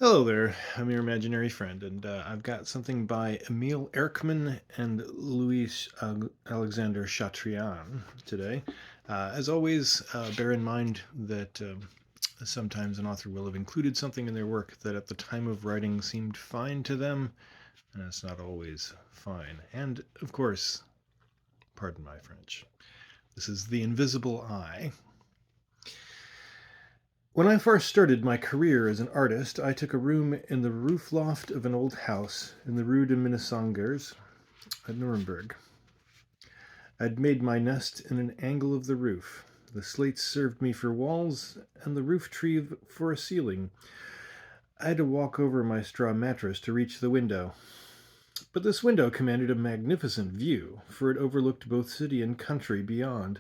Hello there, I'm your imaginary friend, and I've got something by Emile Erckmann and Louis Alexander Chatrian today. As always, bear in mind that sometimes an author will have included something in their work that at the time of writing seemed fine to them, and it's not always fine. And, of course, pardon my French, this is The Invisible Eye. When I first started my career as an artist, I took a room in the roof loft of an old house in the Rue de Minnesingers at Nuremberg. I'd made my nest in an angle of the roof. The slates served me for walls, and the roof tree for a ceiling. I had to walk over my straw mattress to reach the window. But this window commanded a magnificent view, for it overlooked both city and country beyond.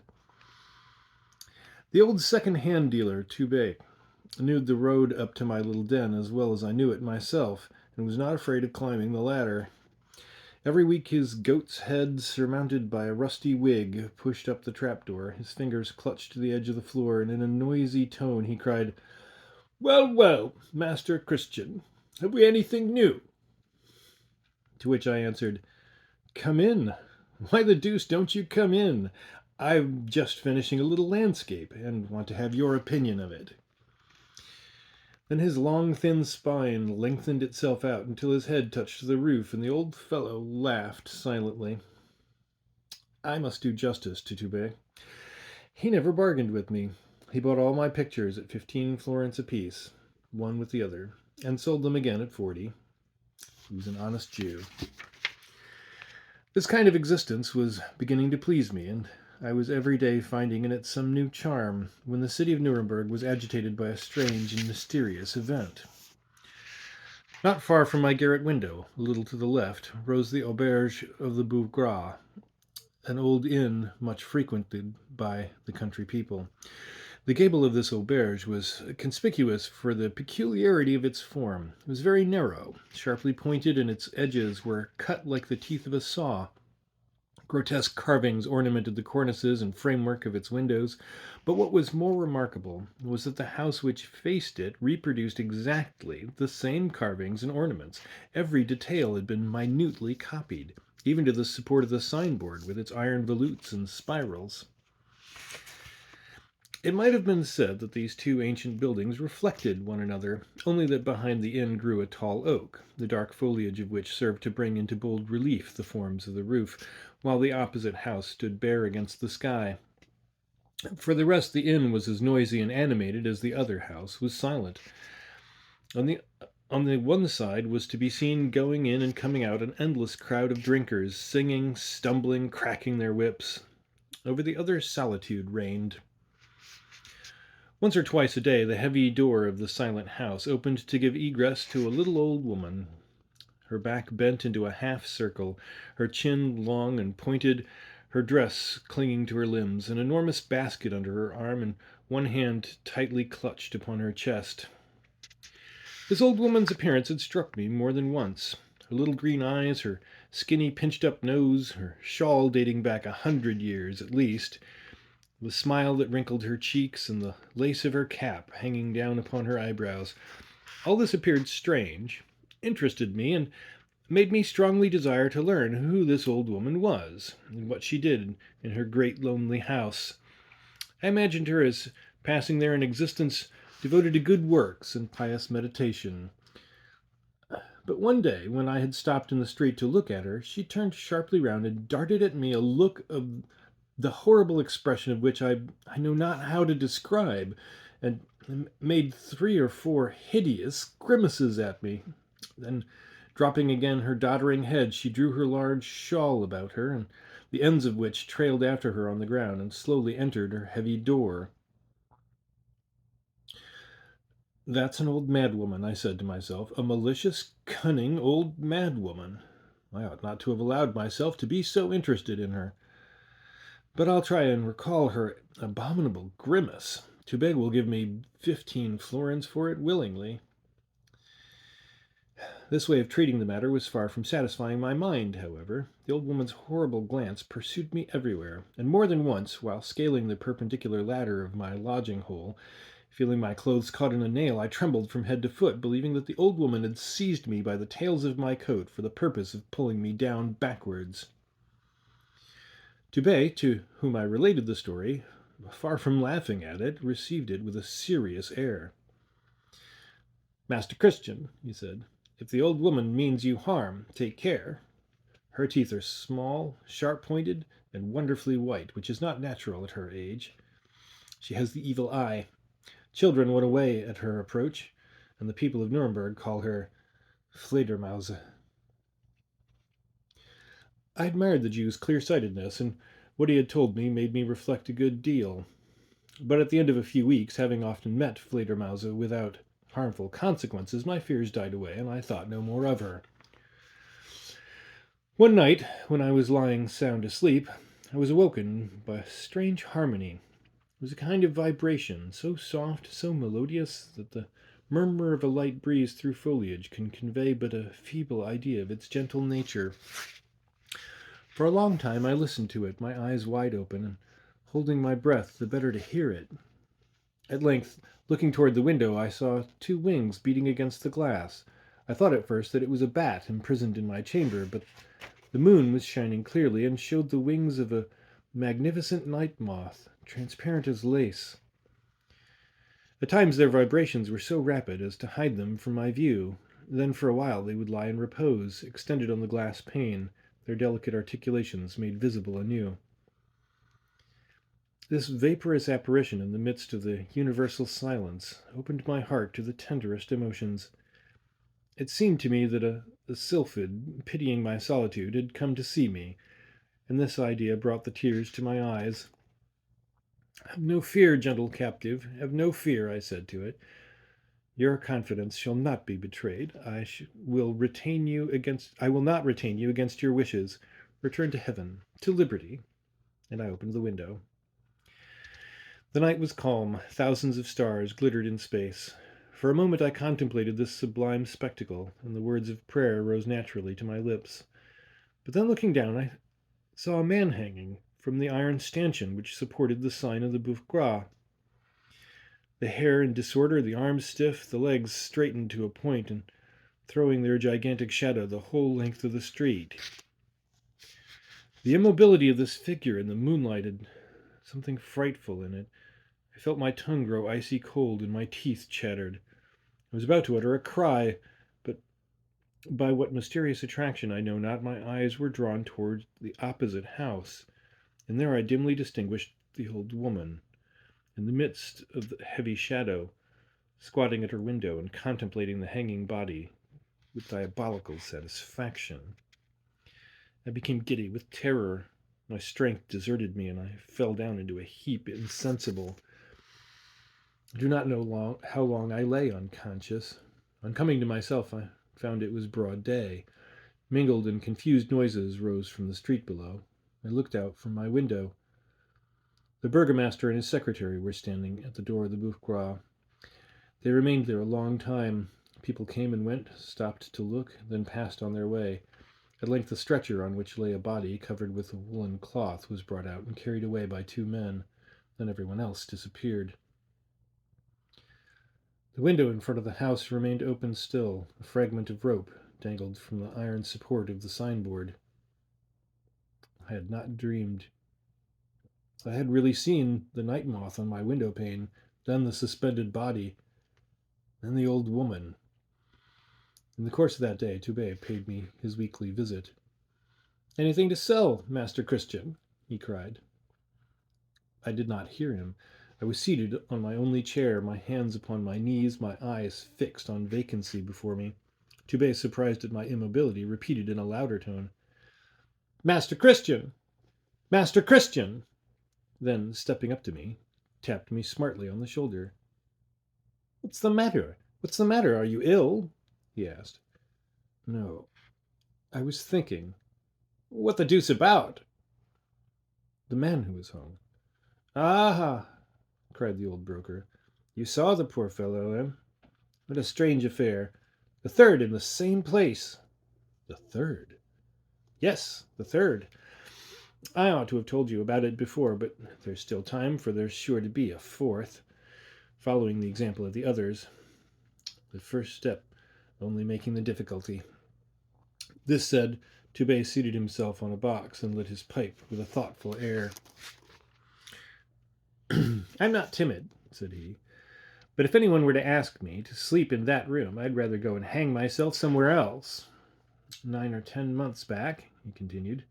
The old second-hand dealer, Toubé, knew the road up to my little den as well as I knew it myself, and was not afraid of climbing the ladder. Every week his goat's head, surmounted by a rusty wig, pushed up the trapdoor. His fingers clutched to the edge of the floor, and in a noisy tone he cried, "Well, well, Master Christian, have we anything new?" To which I answered, "Come in. Why the deuce don't you come in? I'm just finishing a little landscape, and want to have your opinion of it." Then his long, thin spine lengthened itself out until his head touched the roof, and the old fellow laughed silently. I must do justice to Toubé. He never bargained with me. He bought all my pictures at 15 florins apiece, one with the other, and sold them again at 40. He was an honest Jew. This kind of existence was beginning to please me, and I was every day finding in it some new charm, when the city of Nuremberg was agitated by a strange and mysterious event. Not far from my garret window, a little to the left, rose the auberge of the Bourgras, an old inn much frequented by the country people. The gable of this auberge was conspicuous for the peculiarity of its form. It was very narrow, sharply pointed, and its edges were cut like the teeth of a saw. Grotesque carvings ornamented the cornices and framework of its windows, but what was more remarkable was that the house which faced it reproduced exactly the same carvings and ornaments. Every detail had been minutely copied, even to the support of the signboard with its iron volutes and spirals. It might have been said that these two ancient buildings reflected one another, only that behind the inn grew a tall oak, the dark foliage of which served to bring into bold relief the forms of the roof, while the opposite house stood bare against the sky. For the rest, the inn was as noisy and animated as the other house was silent. On the one side was to be seen going in and coming out an endless crowd of drinkers, singing, stumbling, cracking their whips. Over the other solitude reigned. Once or twice a day the heavy door of the silent house opened to give egress to a little old woman, her back bent into a half circle, her chin long and pointed, her dress clinging to her limbs, an enormous basket under her arm, and one hand tightly clutched upon her chest. This old woman's appearance had struck me more than once. Her little green eyes, her skinny pinched-up nose, her shawl dating back 100 years at least, the smile that wrinkled her cheeks, and the lace of her cap hanging down upon her eyebrows. All this appeared strange, interested me, and made me strongly desire to learn who this old woman was, and what she did in her great lonely house. I imagined her as passing there an existence devoted to good works and pious meditation. But one day, when I had stopped in the street to look at her, she turned sharply round and darted at me a look of the horrible expression of which I know not how to describe, and made 3 or 4 hideous grimaces at me. Then, dropping again her doddering head, she drew her large shawl about her, and the ends of which trailed after her on the ground, and slowly entered her heavy door. "That's an old madwoman," I said to myself, "a malicious, cunning old madwoman. I ought not to have allowed myself to be so interested in her. But I'll try and recall her abominable grimace. Toubé will give me 15 florins for it willingly." This way of treating the matter was far from satisfying my mind, however. The old woman's horrible glance pursued me everywhere, and more than once, while scaling the perpendicular ladder of my lodging-hole, Feeling my clothes caught in a nail, I trembled from head to foot, believing that the old woman had seized me by the tails of my coat for the purpose of pulling me down backwards. Tubé, to whom I related the story, far from laughing at it, received it with a serious air. "Master Christian," he said, "if the old woman means you harm, take care. Her teeth are small, sharp-pointed, and wonderfully white, which is not natural at her age. She has the evil eye. Children run away at her approach, and the people of Nuremberg call her Fledermause." I admired the Jew's clear-sightedness, and what he had told me made me reflect a good deal. But at the end of a few weeks, having often met Fledermause without harmful consequences, my fears died away, and I thought no more of her. One night, when I was lying sound asleep, I was awoken by a strange harmony. It was a kind of vibration, so soft, so melodious, that the murmur of a light breeze through foliage can convey but a feeble idea of its gentle nature. For a long time I listened to it, my eyes wide open, and holding my breath the better to hear it. At length, looking toward the window, I saw two wings beating against the glass. I thought at first that it was a bat imprisoned in my chamber, but the moon was shining clearly and showed the wings of a magnificent night moth, transparent as lace. At times their vibrations were so rapid as to hide them from my view. Then for a while they would lie in repose, extended on the glass pane, their delicate articulations made visible anew. This vaporous apparition in the midst of the universal silence opened my heart to the tenderest emotions. It seemed to me that a sylphid, pitying my solitude, had come to see me, and this idea brought the tears to my eyes. "Have no fear, gentle captive, have no fear," I said to it. "Your confidence shall not be betrayed. I will not retain you against your wishes. Return to heaven, to liberty." And I opened the window. The night was calm. Thousands of stars glittered in space. For a moment I contemplated this sublime spectacle, and the words of prayer rose naturally to my lips. But then, looking down, I saw a man hanging from the iron stanchion which supported the sign of the Boeuf Gras. The hair in disorder, the arms stiff, the legs straightened to a point, and throwing their gigantic shadow the whole length of the street. The immobility of this figure in the moonlight had something frightful in it. I felt my tongue grow icy cold, and my teeth chattered. I was about to utter a cry, but by what mysterious attraction I know not, my eyes were drawn toward the opposite house, and there I dimly distinguished the old woman, in the midst of the heavy shadow, squatting at her window and contemplating the hanging body with diabolical satisfaction. I became giddy with terror. My strength deserted me, and I fell down into a heap, insensible. I do not know how long I lay unconscious. On coming to myself, I found it was broad day. Mingled and confused noises rose from the street below. I looked out from my window. The burgomaster and his secretary were standing at the door of the Boeuf Gras. They remained there a long time. People came and went, stopped to look, then passed on their way. At length a stretcher on which lay a body covered with a woolen cloth was brought out and carried away by two men. Then everyone else disappeared. The window in front of the house remained open still. A fragment of rope dangled from the iron support of the signboard. I had not dreamed. I had really seen the night moth on my window pane, then the suspended body, then the old woman. In the course of that day, Tubé paid me his weekly visit. "Anything to sell, Master Christian?" he cried. I did not hear him. I was seated on my only chair, my hands upon my knees, my eyes fixed on vacancy before me. Tubé, surprised at my immobility, repeated in a louder tone, "Master Christian! Master Christian!" Then, stepping up to me, tapped me smartly on the shoulder. "What's the matter? What's the matter? Are you ill?" he asked. "No. I was thinking." "What the deuce about?" "The man who was hung." "Ah!" cried the old broker. "You saw the poor fellow, eh? What a strange affair. The third in the same place." "The third?" "Yes, the third. I ought to have told you about it before, but there's still time, for there's sure to be a fourth. following the example of the others, the first step only making the difficulty. This said, Toubé seated himself on a box and lit his pipe with a thoughtful air. I'm not timid, said he, but if anyone were to ask me to sleep in that room, I'd rather go and hang myself somewhere else. 9 or 10 months back, he continued,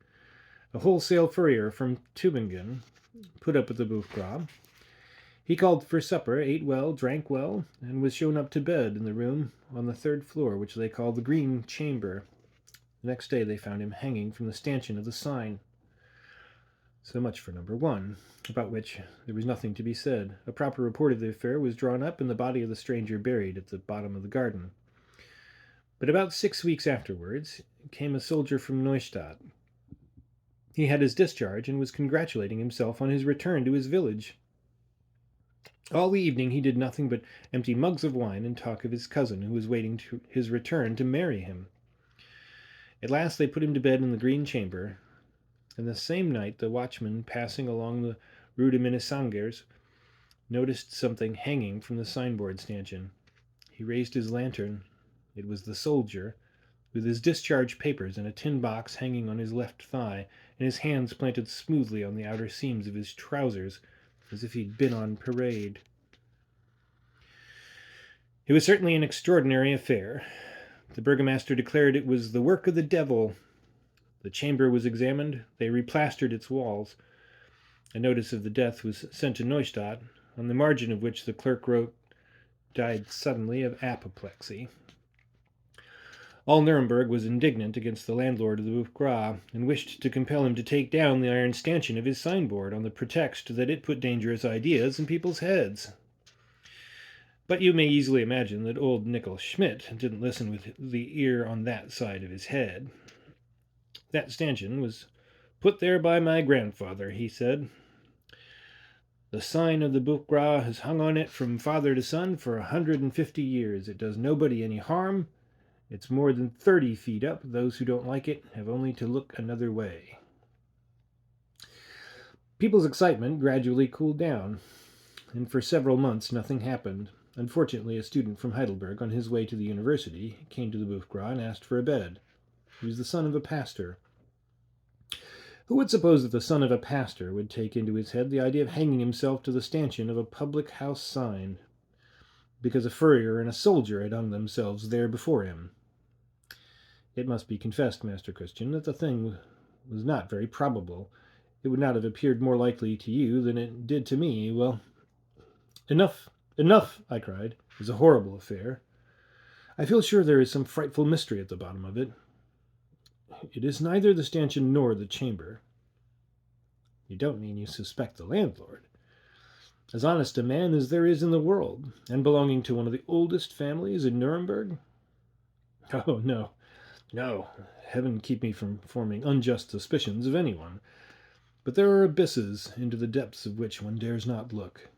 a wholesale furrier from Tübingen put up at the Boeuf Gras. He called for supper, ate well, drank well, and was shown up to bed in the room on the 3rd floor, which they call the Green Chamber. The next day they found him hanging from the stanchion of the sign. So much for number 1, about which there was nothing to be said. A proper report of the affair was drawn up and the body of the stranger buried at the bottom of the garden. But about 6 weeks afterwards came a soldier from Neustadt. He had his discharge and was congratulating himself on his return to his village. All the evening he did nothing but empty mugs of wine and talk of his cousin who was waiting his return to marry him. At last they put him to bed in the Green Chamber, and the same night the watchman passing along the Rue de Minnesangers noticed something hanging from the signboard stanchion. He raised his lantern. It was the soldier, with his discharge papers in a tin box hanging on his left thigh, and his hands planted smoothly on the outer seams of his trousers, as if he'd been on parade. It was certainly an extraordinary affair. The burgomaster declared it was the work of the devil. The chamber was examined. They replastered its walls. A notice of the death was sent to Neustadt, on the margin of which the clerk wrote, "Died suddenly of apoplexy." All Nuremberg was indignant against the landlord of the Boeuf Gras, and wished to compel him to take down the iron stanchion of his signboard on the pretext that it put dangerous ideas in people's heads. But you may easily imagine that old Nickel Schmidt didn't listen with the ear on that side of his head. That stanchion was put there by my grandfather, he said. The sign of the Boeuf Gras has hung on it from father to son for 150 years. It does nobody any harm. It's more than 30 feet up. Those who don't like it have only to look another way. People's excitement gradually cooled down, and for several months nothing happened. Unfortunately, a student from Heidelberg on his way to the university came to the Boeuf Gras and asked for a bed. He was the son of a pastor. Who would suppose that the son of a pastor would take into his head the idea of hanging himself to the stanchion of a public house sign, because a furrier and a soldier had hung themselves there before him? It must be confessed, Master Christian, that the thing was not very probable. It would not have appeared more likely to you than it did to me. Well, enough, enough, I cried. It was a horrible affair. I feel sure there is some frightful mystery at the bottom of it. It is neither the stanchion nor the chamber. You don't mean you suspect the landlord? As honest a man as there is in the world, and belonging to one of the oldest families in Nuremberg? Oh, no. No, heaven keep me from forming unjust suspicions of anyone. But there are abysses into the depths of which one dares not look.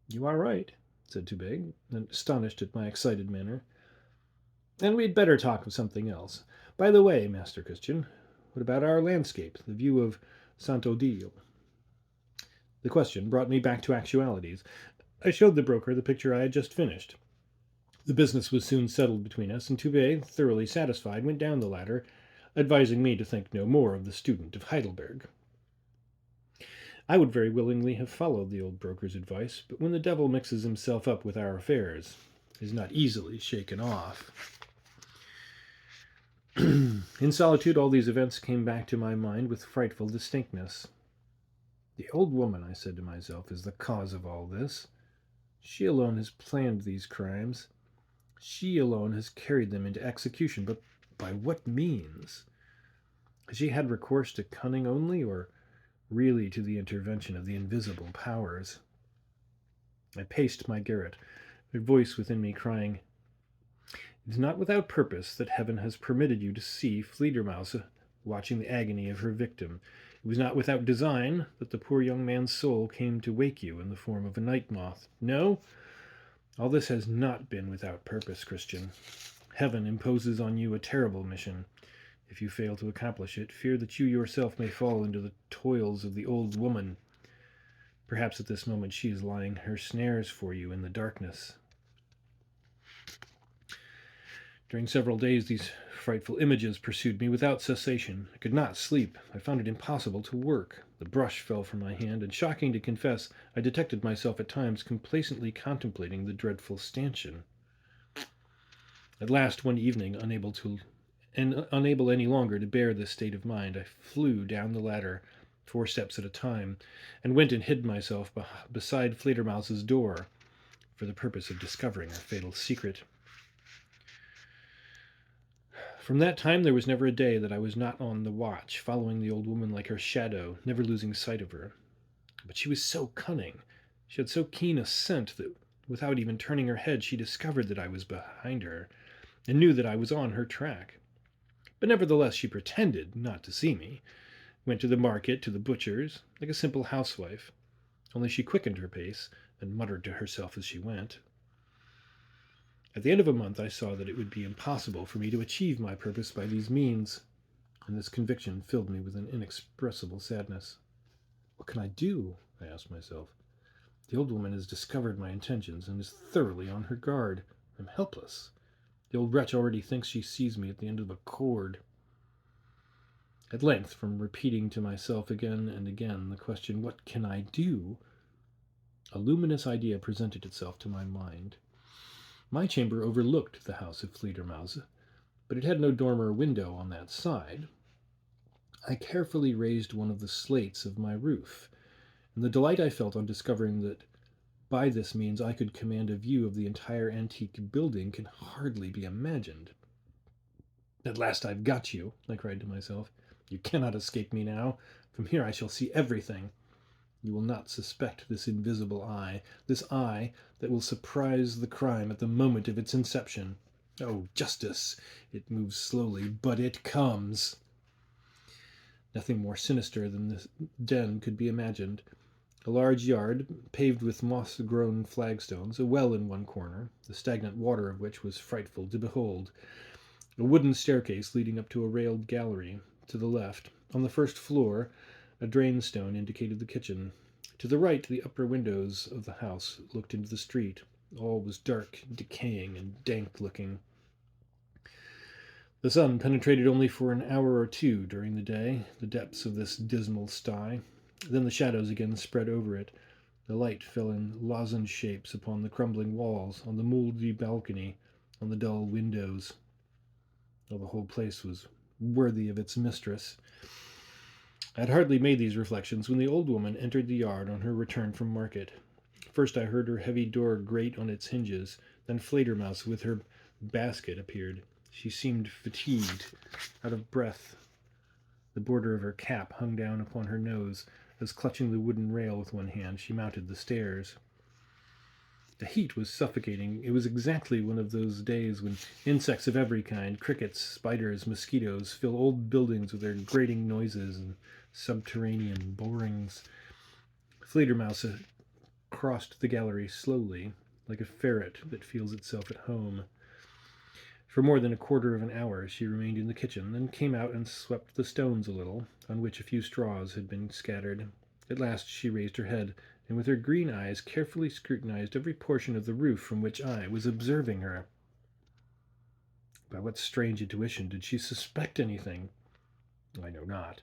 You are right, said Toubé, astonished at my excited manner. And we'd better talk of something else. By the way, Master Christian, what about our landscape, the view of Saint-Odile? The question brought me back to actualities. I showed the broker the picture I had just finished. The business was soon settled between us, and Toubé, thoroughly satisfied, went down the ladder, advising me to think no more of the student of Heidelberg. I would very willingly have followed the old broker's advice, but when the devil mixes himself up with our affairs, he is not easily shaken off. In solitude, all these events came back to my mind with frightful distinctness. The old woman, I said to myself, is the cause of all this. She alone has planned these crimes. She alone has carried them into execution, but by what means? Has she had recourse to cunning only, or really to the intervention of the invisible powers? I paced my garret, a voice within me crying, "It is not without purpose that heaven has permitted you to see Fledermaus watching the agony of her victim. It was not without design that the poor young man's soul came to wake you in the form of a night moth. No, all this has not been without purpose, Christian. Heaven imposes on you a terrible mission. If you fail to accomplish it, fear that you yourself may fall into the toils of the old woman. Perhaps at this moment she is lying her snares for you in the darkness. During several days, these frightful images pursued me without cessation. I could not sleep. I found it impossible to work. The brush fell from my hand, and shocking to confess, I detected myself at times complacently contemplating the dreadful stanchion. At last, one evening, unable any longer to bear this state of mind, I flew down the ladder, 4 steps at a time, and went and hid myself beside Fledermaus's door, for the purpose of discovering her fatal secret. From that time there was never a day that I was not on the watch, following the old woman like her shadow, never losing sight of her. But she was so cunning, she had so keen a scent that without even turning her head she discovered that I was behind her, and knew that I was on her track. But nevertheless she pretended not to see me, went to the market, to the butcher's, like a simple housewife, only she quickened her pace, and muttered to herself as she went. At the end of a month I saw that it would be impossible for me to achieve my purpose by these means, and this conviction filled me with an inexpressible sadness. What can I do? I asked myself. The old woman has discovered my intentions and is thoroughly on her guard. I'm helpless. The old wretch already thinks she sees me at the end of a cord. At length, from repeating to myself again and again the question, what can I do? A luminous idea presented itself to my mind. My chamber overlooked the house of Fledermaus, but it had no dormer window on that side. I carefully raised one of the slates of my roof, and the delight I felt on discovering that by this means I could command a view of the entire antique building can hardly be imagined. At last I've got you, I cried to myself. You cannot escape me now. From here I shall see everything. You will not suspect this invisible eye, this eye that will surprise the crime at the moment of its inception. Oh, justice! It moves slowly, but it comes. Nothing more sinister than this den could be imagined. A large yard, paved with moss-grown flagstones, a well in one corner, the stagnant water of which was frightful to behold, a wooden staircase leading up to a railed gallery. To the left, on the first floor, a drain-stone indicated the kitchen. To the right, the upper windows of the house looked into the street. All was dark, decaying, and dank-looking. The sun penetrated only for an hour or two during the day, the depths of this dismal sty. Then the shadows again spread over it. The light fell in lozenge shapes upon the crumbling walls, on the mouldy balcony, on the dull windows. Oh, the whole place was worthy of its mistress. I had hardly made these reflections when the old woman entered the yard on her return from market. First I heard her heavy door grate on its hinges, then Fledermaus with her basket appeared. She seemed fatigued, out of breath. The border of her cap hung down upon her nose, as clutching the wooden rail with one hand she mounted the stairs. The heat was suffocating. It was exactly one of those days when insects of every kind, crickets, spiders, mosquitoes, fill old buildings with their grating noises and subterranean borings. Fledermaus crossed the gallery slowly, like a ferret that feels itself at home. For more than a quarter of an hour she remained in the kitchen, then came out and swept the stones a little, on which a few straws had been scattered. At last she raised her head, and with her green eyes carefully scrutinized every portion of the roof from which I was observing her. By what strange intuition did she suspect anything? I know not,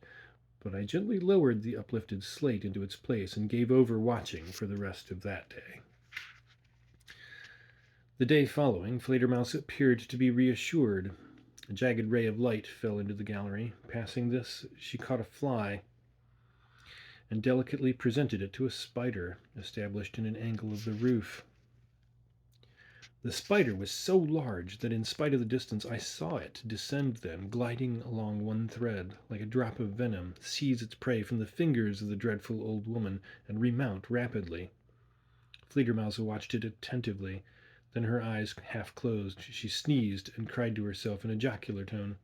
but I gently lowered the uplifted slate into its place and gave over watching for the rest of that day. The day following, Fledermaus appeared to be reassured. A jagged ray of light fell into the gallery. Passing this, she caught a fly and delicately presented it to a spider established in an angle of the roof. The spider was so large that in spite of the distance I saw it descend then, gliding along one thread, like a drop of venom, seize its prey from the fingers of the dreadful old woman, and remount rapidly. Fledermaus watched it attentively. Then her eyes half closed, she sneezed and cried to herself in a jocular tone,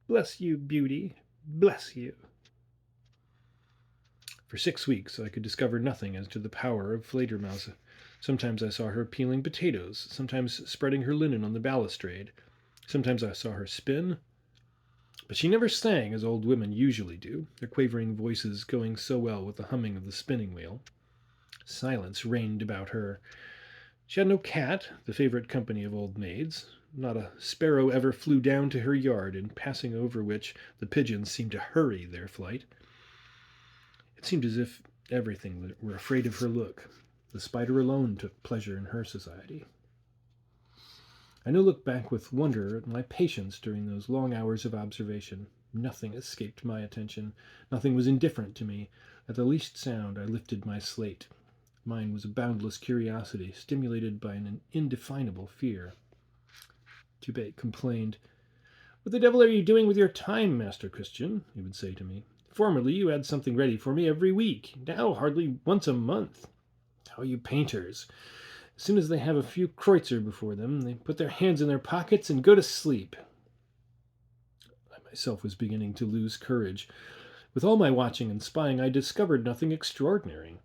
"Bless you, beauty, bless you." For 6 weeks I could discover nothing as to the power of Fledermaus. Sometimes I saw her peeling potatoes, sometimes spreading her linen on the balustrade. Sometimes I saw her spin, But she never sang as old women usually do, their quavering voices going so well with the humming of the spinning wheel. Silence reigned about her. She had no cat, the favorite company of old maids. Not a sparrow ever flew down to her yard, in passing over which the pigeons seemed to hurry their flight. It seemed as if everything were afraid of her look. The spider alone took pleasure in her society. I now look back with wonder at my patience during those long hours of observation. Nothing escaped my attention. Nothing was indifferent to me. At the least sound, I lifted my slate. Mine was a boundless curiosity, stimulated by an indefinable fear. Tubate complained. "What the devil are you doing with your time, Master Christian?" he would say to me. "Formerly you had something ready for me every week. Now hardly once a month. How are you painters? As soon as they have a few kreutzer before them, they put their hands in their pockets and go to sleep." I myself was beginning to lose courage. With all my watching and spying, I discovered nothing extraordinary.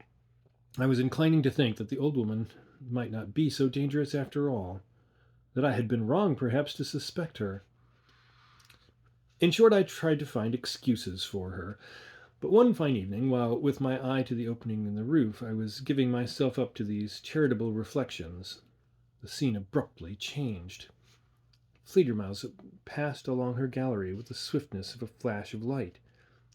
I was inclining to think that the old woman might not be so dangerous after all, that I had been wrong perhaps to suspect her. In short, I tried to find excuses for her. But one fine evening, while with my eye to the opening in the roof, I was giving myself up to these charitable reflections, the scene abruptly changed. Fledermaus passed along her gallery with the swiftness of a flash of light.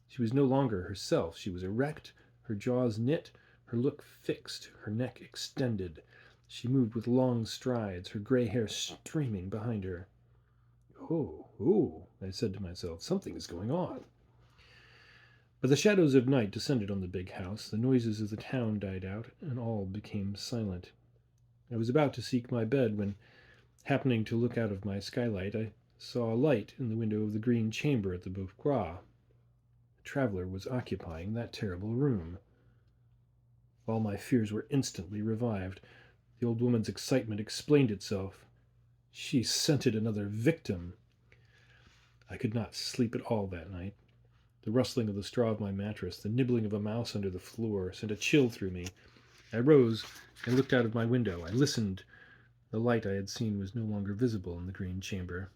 She was no longer herself. She was erect, her jaws knit, her look fixed, her neck extended. She moved with long strides, her gray hair streaming behind her. Oh, I said to myself, something is going on. But the shadows of night descended on the big house, the noises of the town died out, and all became silent. I was about to seek my bed when, happening to look out of my skylight, I saw a light in the window of the green chamber at the Beaufroid. A traveler was occupying that terrible room. All my fears were instantly revived. The old woman's excitement explained itself. She scented another victim. I could not sleep at all that night. The rustling of the straw of my mattress, the nibbling of a mouse under the floor, sent a chill through me. I rose and looked out of my window. I listened. The light I had seen was no longer visible in the green chamber.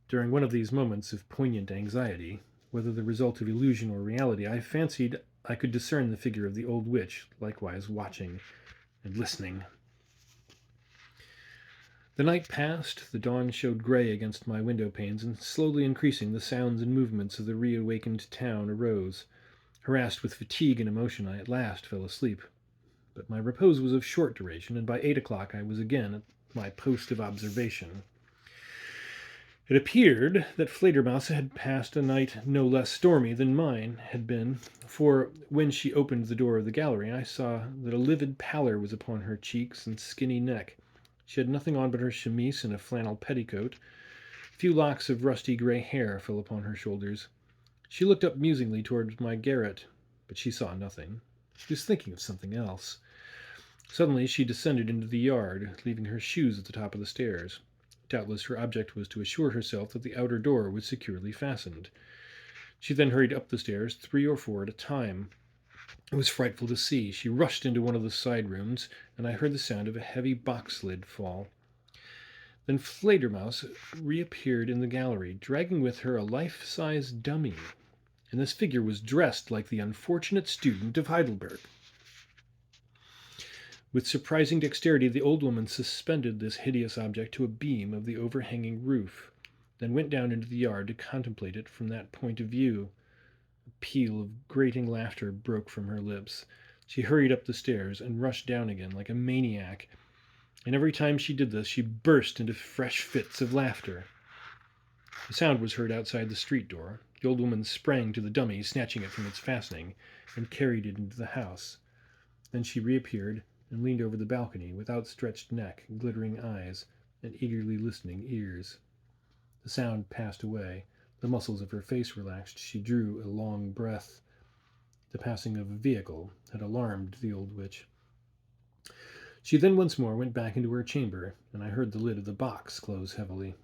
During one of these moments of poignant anxiety, whether the result of illusion or reality, I fancied I could discern the figure of the old witch, likewise watching and listening. The night passed, the dawn showed gray against my window panes, and slowly increasing, the sounds and movements of the reawakened town arose. Harassed with fatigue and emotion, I at last fell asleep. But my repose was of short duration, and by 8 o'clock I was again at my post of observation. It appeared that Fledermaus had passed a night no less stormy than mine had been, for when she opened the door of the gallery, I saw that a livid pallor was upon her cheeks and skinny neck. She had nothing on but her chemise and a flannel petticoat. A few locks of rusty grey hair fell upon her shoulders. She looked up musingly towards my garret, but she saw nothing. She was thinking of something else. Suddenly she descended into the yard, leaving her shoes at the top of the stairs. Doubtless her object was to assure herself that the outer door was securely fastened. She then hurried up the stairs, 3 or 4 at a time. It was frightful to see. She rushed into one of the side rooms, and I heard the sound of a heavy box lid fall. Then Fledermaus reappeared in the gallery, dragging with her a life-size dummy, and this figure was dressed like the unfortunate student of Heidelberg. With surprising dexterity, the old woman suspended this hideous object to a beam of the overhanging roof, then went down into the yard to contemplate it from that point of view. A peal of grating laughter broke from her lips. She hurried up the stairs and rushed down again like a maniac, and every time she did this she burst into fresh fits of laughter. The sound was heard outside the street door. The old woman sprang to the dummy, snatching it from its fastening, and carried it into the house. Then she reappeared and leaned over the balcony with outstretched neck, glittering eyes, and eagerly listening ears. The sound passed away. The muscles of her face relaxed. She drew a long breath. The passing of a vehicle had alarmed the old witch. She then once more went back into her chamber, and I heard the lid of the box close heavily.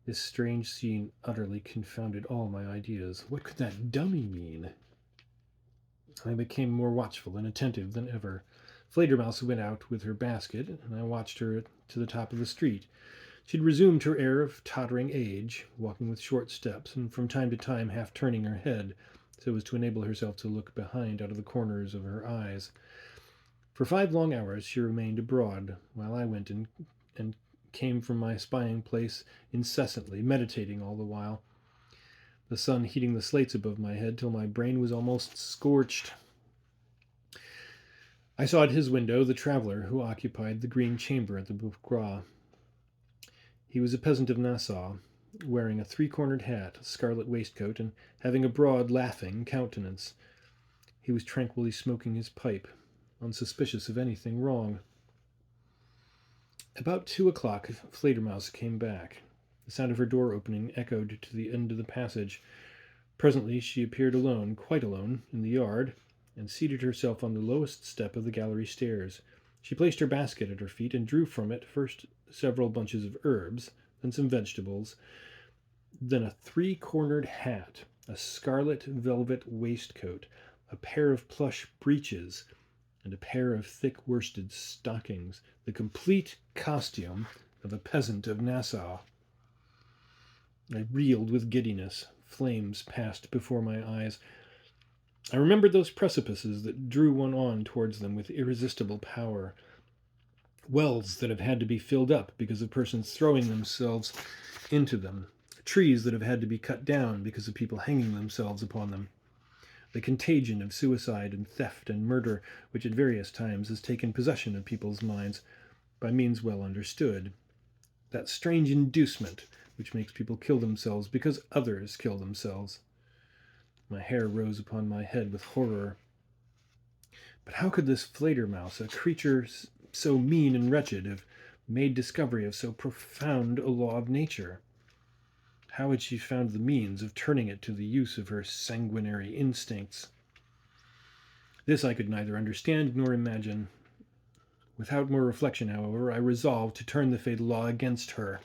This strange scene utterly confounded all my ideas. What could that dummy mean? I became more watchful and attentive than ever. Fledermaus went out with her basket, and I watched her to the top of the street. She'd resumed her air of tottering age, walking with short steps, and from time to time half turning her head, so as to enable herself to look behind out of the corners of her eyes. For 5 long hours she remained abroad, while I went and came from my spying place incessantly, meditating all the while, the sun heating the slates above my head till my brain was almost scorched. I saw at his window the traveller who occupied the green chamber at the Bourgeois. He was a peasant of Nassau, wearing a 3-cornered hat, a scarlet waistcoat, and having a broad, laughing countenance. He was tranquilly smoking his pipe, unsuspicious of anything wrong. About 2 o'clock, Fledermaus came back. The sound of her door opening echoed to the end of the passage. Presently she appeared alone, quite alone, in the yard, and seated herself on the lowest step of the gallery stairs. She placed her basket at her feet and drew from it first several bunches of herbs, then some vegetables, then a 3-cornered hat, a scarlet velvet waistcoat, a pair of plush breeches, and a pair of thick worsted stockings, the complete costume of a peasant of Nassau. I reeled with giddiness. Flames passed before my eyes. I remembered those precipices that drew one on towards them with irresistible power, wells that have had to be filled up because of persons throwing themselves into them, trees that have had to be cut down because of people hanging themselves upon them, the contagion of suicide and theft and murder which at various times has taken possession of people's minds by means well understood, that strange inducement which makes people kill themselves because others kill themselves. My hair rose upon my head with horror. But how could this Fledermaus, a creature so mean and wretched, have made discovery of so profound a law of nature? How had she found the means of turning it to the use of her sanguinary instincts? This I could neither understand nor imagine. Without more reflection, however, I resolved to turn the fatal law against her,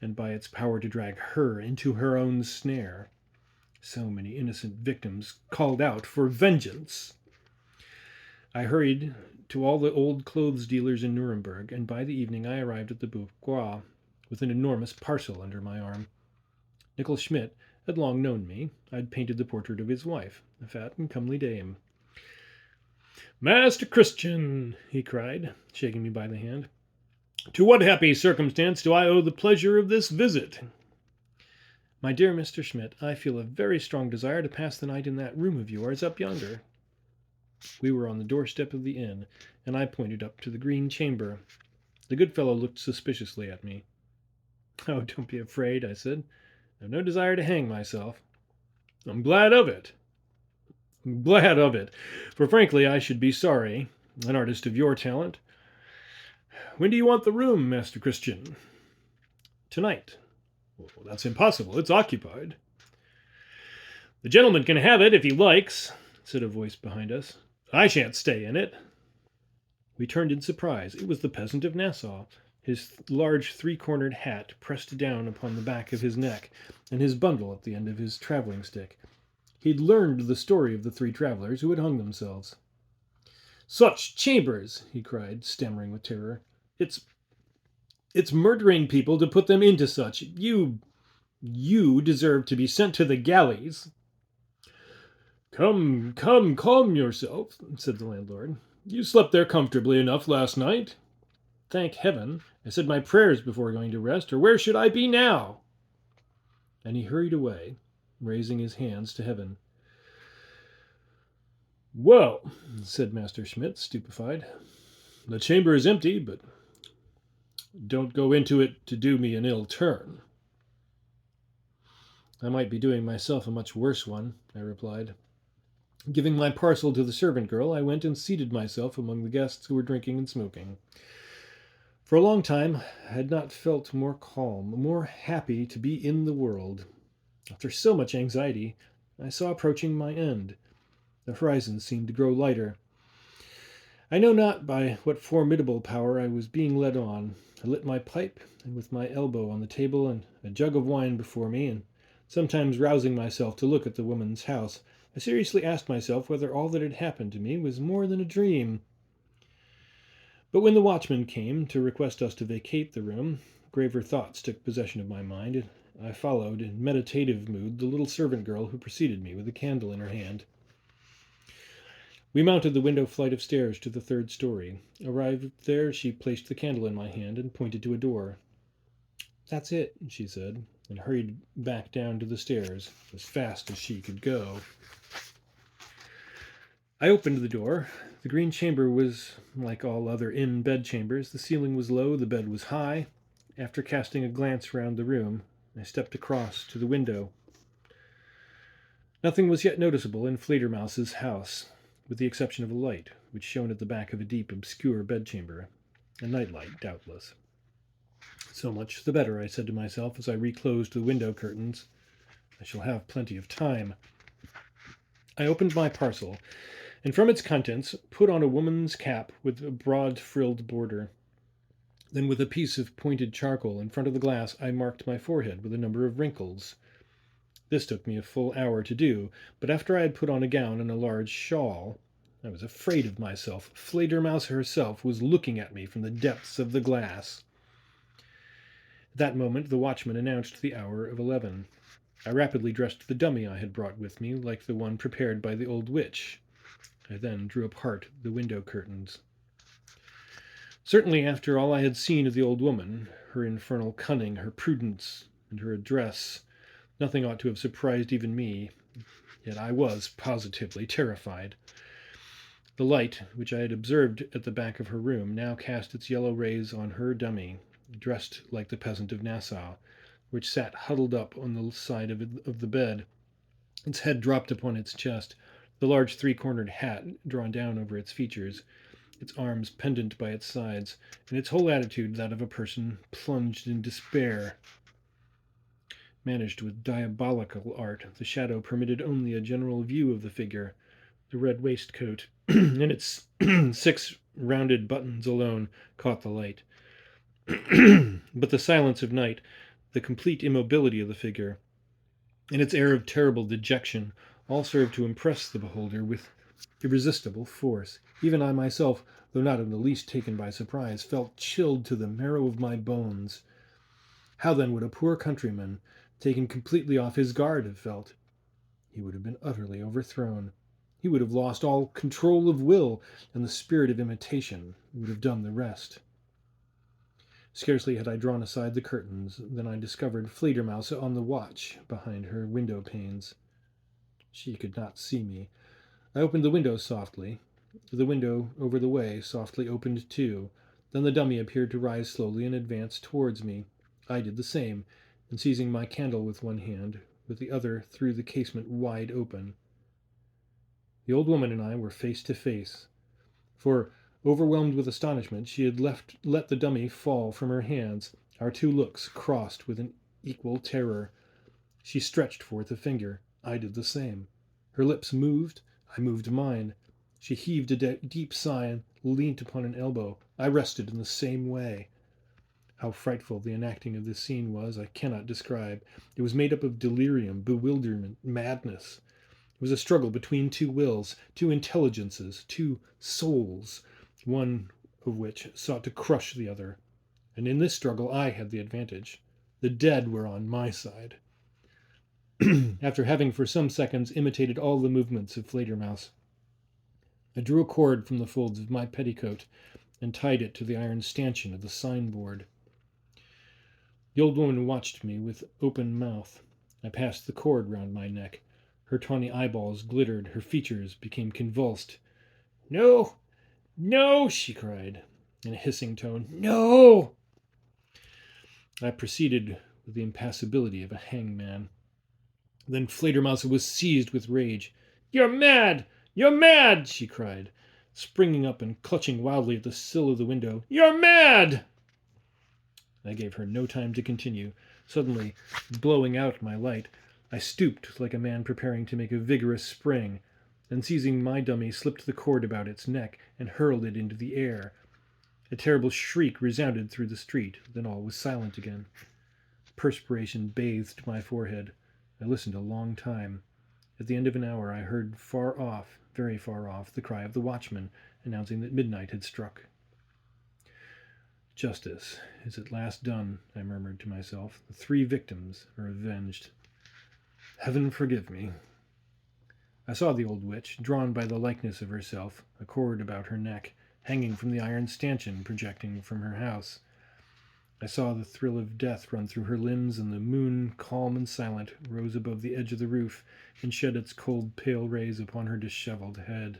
and by its power to drag her into her own snare. So many innocent victims called out for vengeance. I hurried to all the old clothes dealers in Nuremberg, and by the evening I arrived at the Bourgeois with an enormous parcel under my arm. Nickel Schmidt had long known me. I'd painted the portrait of his wife, a fat and comely dame. "Master Christian," he cried, shaking me by the hand, "to what happy circumstance do I owe the pleasure of this visit?" "My dear Mr. Schmidt, I feel a very strong desire to pass the night in that room of yours up yonder." We were on the doorstep of the inn, and I pointed up to the green chamber. The good fellow looked suspiciously at me. "Oh, don't be afraid," I said. "I've no desire to hang myself." "I'm glad of it. Glad of it, for frankly I should be sorry, an artist of your talent. When do you want the room, Master Christian?" "Tonight." "Well, that's impossible. It's occupied." "The gentleman can have it if he likes," said a voice behind us. "I shan't stay in it." We turned in surprise. It was the peasant of Nassau, his large 3-cornered hat pressed down upon the back of his neck, and his bundle at the end of his travelling stick. He'd learned the story of the 3 travelers who had hung themselves. "Such chambers!" he cried, stammering with terror. It's murdering people to put them into such. You deserve to be sent to the galleys." Come, calm yourself," said the landlord. "You slept there comfortably enough last night." "Thank heaven, I said my prayers before going to rest, or where should I be now?" And he hurried away, raising his hands to heaven. "Well," said Master Schmidt, stupefied, "the chamber is empty, but don't go into it to do me an ill turn." "I might be doing myself a much worse one," I replied. Giving my parcel to the servant girl, I went and seated myself among the guests who were drinking and smoking. For a long time I had not felt more calm, more happy to be in the world. After so much anxiety, I saw approaching my end. The horizon seemed to grow lighter. I know not by what formidable power I was being led on. I lit my pipe, and with my elbow on the table and a jug of wine before me, and sometimes rousing myself to look at the woman's house, I seriously asked myself whether all that had happened to me was more than a dream. But when the watchman came to request us to vacate the room, Graver thoughts took possession of my mind. I followed, in meditative mood, the little servant girl who preceded me with a candle in her hand. We mounted the window flight of stairs to the 3rd story. Arrived there, she placed the candle in my hand and pointed to a door. "That's it," she said, and hurried back down to the stairs as fast as she could go. I opened the door. The green chamber was like all other inn bedchambers. The ceiling was low, the bed was high. After casting a glance round the room, I stepped across to the window. Nothing was yet noticeable in Fledermaus's house, with the exception of a light, which shone at the back of a deep, obscure bedchamber. A nightlight, doubtless. So much the better, I said to myself as I reclosed the window curtains. I shall have plenty of time. I opened my parcel, and from its contents put on a woman's cap with a broad frilled border. Then with a piece of pointed charcoal in front of the glass, I marked my forehead with a number of wrinkles. This took me a full hour to do, but after I had put on a gown and a large shawl, I was afraid of myself. Fledermaus herself was looking at me from the depths of the glass. At that moment the watchman announced the hour of 11. I rapidly dressed the dummy I had brought with me, like the one prepared by the old witch. I then drew apart the window curtains. Certainly, after all I had seen of the old woman, her infernal cunning, her prudence, and her address, nothing ought to have surprised even me, yet I was positively terrified. The light, which I had observed at the back of her room, now cast its yellow rays on her dummy, dressed like the peasant of Nassau, which sat huddled up on the side of the bed, its head dropped upon its chest, the large 3-cornered hat drawn down over its features, its arms pendant by its sides, and its whole attitude that of a person plunged in despair. Managed with diabolical art, the shadow permitted only a general view of the figure. The red waistcoat and its 6 rounded buttons alone caught the light. But the silence of night, the complete immobility of the figure, and its air of terrible dejection all served to impress the beholder with irresistible force. Even I myself, though not in the least taken by surprise, felt chilled to the marrow of my bones. How then would a poor countryman, taken completely off his guard, have felt? He would have been utterly overthrown. He would have lost all control of will, and the spirit of imitation would have done the rest. Scarcely had I drawn aside the curtains than I discovered Fledermaus on the watch behind her window panes. She could not see me. I opened the window softly. The window over the way softly opened too. Then the dummy appeared to rise slowly and advance towards me. I did the same, and seizing my candle with one hand, with the other threw the casement wide open. The old woman and I were face to face, for, overwhelmed with astonishment, she had let the dummy fall from her hands. Our 2 looks crossed with an equal terror. She stretched forth a finger. I did the same. Her lips moved. I moved mine. She heaved a deep sigh and leant upon an elbow. I rested in the same way. How frightful the enacting of this scene was, I cannot describe. It was made up of delirium, bewilderment, madness. It was a struggle between 2 wills, 2 intelligences, 2 souls, one of which sought to crush the other. And in this struggle I had the advantage. The dead were on my side. After having for some seconds imitated all the movements of Fledermaus, I drew a cord from the folds of my petticoat and tied it to the iron stanchion of the signboard. The old woman watched me with open mouth. I passed the cord round my neck. Her tawny eyeballs glittered. Her features became convulsed. "No, no," she cried, in a hissing tone. "No!" I proceeded with the impassibility of a hangman. Then Fledermaus was seized with rage. "You're mad! You're mad!" she cried, springing up and clutching wildly at the sill of the window. "You're mad!" I gave her no time to continue. Suddenly, blowing out my light, I stooped like a man preparing to make a vigorous spring, and seizing my dummy, slipped the cord about its neck and hurled it into the air. A terrible shriek resounded through the street. Then all was silent again. Perspiration bathed my forehead. I listened a long time. At the end of an hour I heard far off, very far off, the cry of the watchman, announcing that midnight had struck. Justice is at last done, I murmured to myself. The 3 victims are avenged. Heaven forgive me. I saw the old witch, drawn by the likeness of herself, a cord about her neck, hanging from the iron stanchion projecting from her house. I saw the thrill of death run through her limbs, and the moon, calm and silent, rose above the edge of the roof and shed its cold, pale rays upon her disheveled head.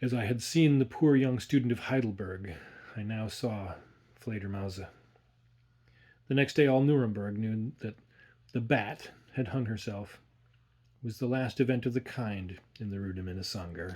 As I had seen the poor young student of Heidelberg, I now saw Fledermauser. The next day all Nuremberg knew that the bat had hung herself. It was the last event of the kind in the Rue de Minnesänger.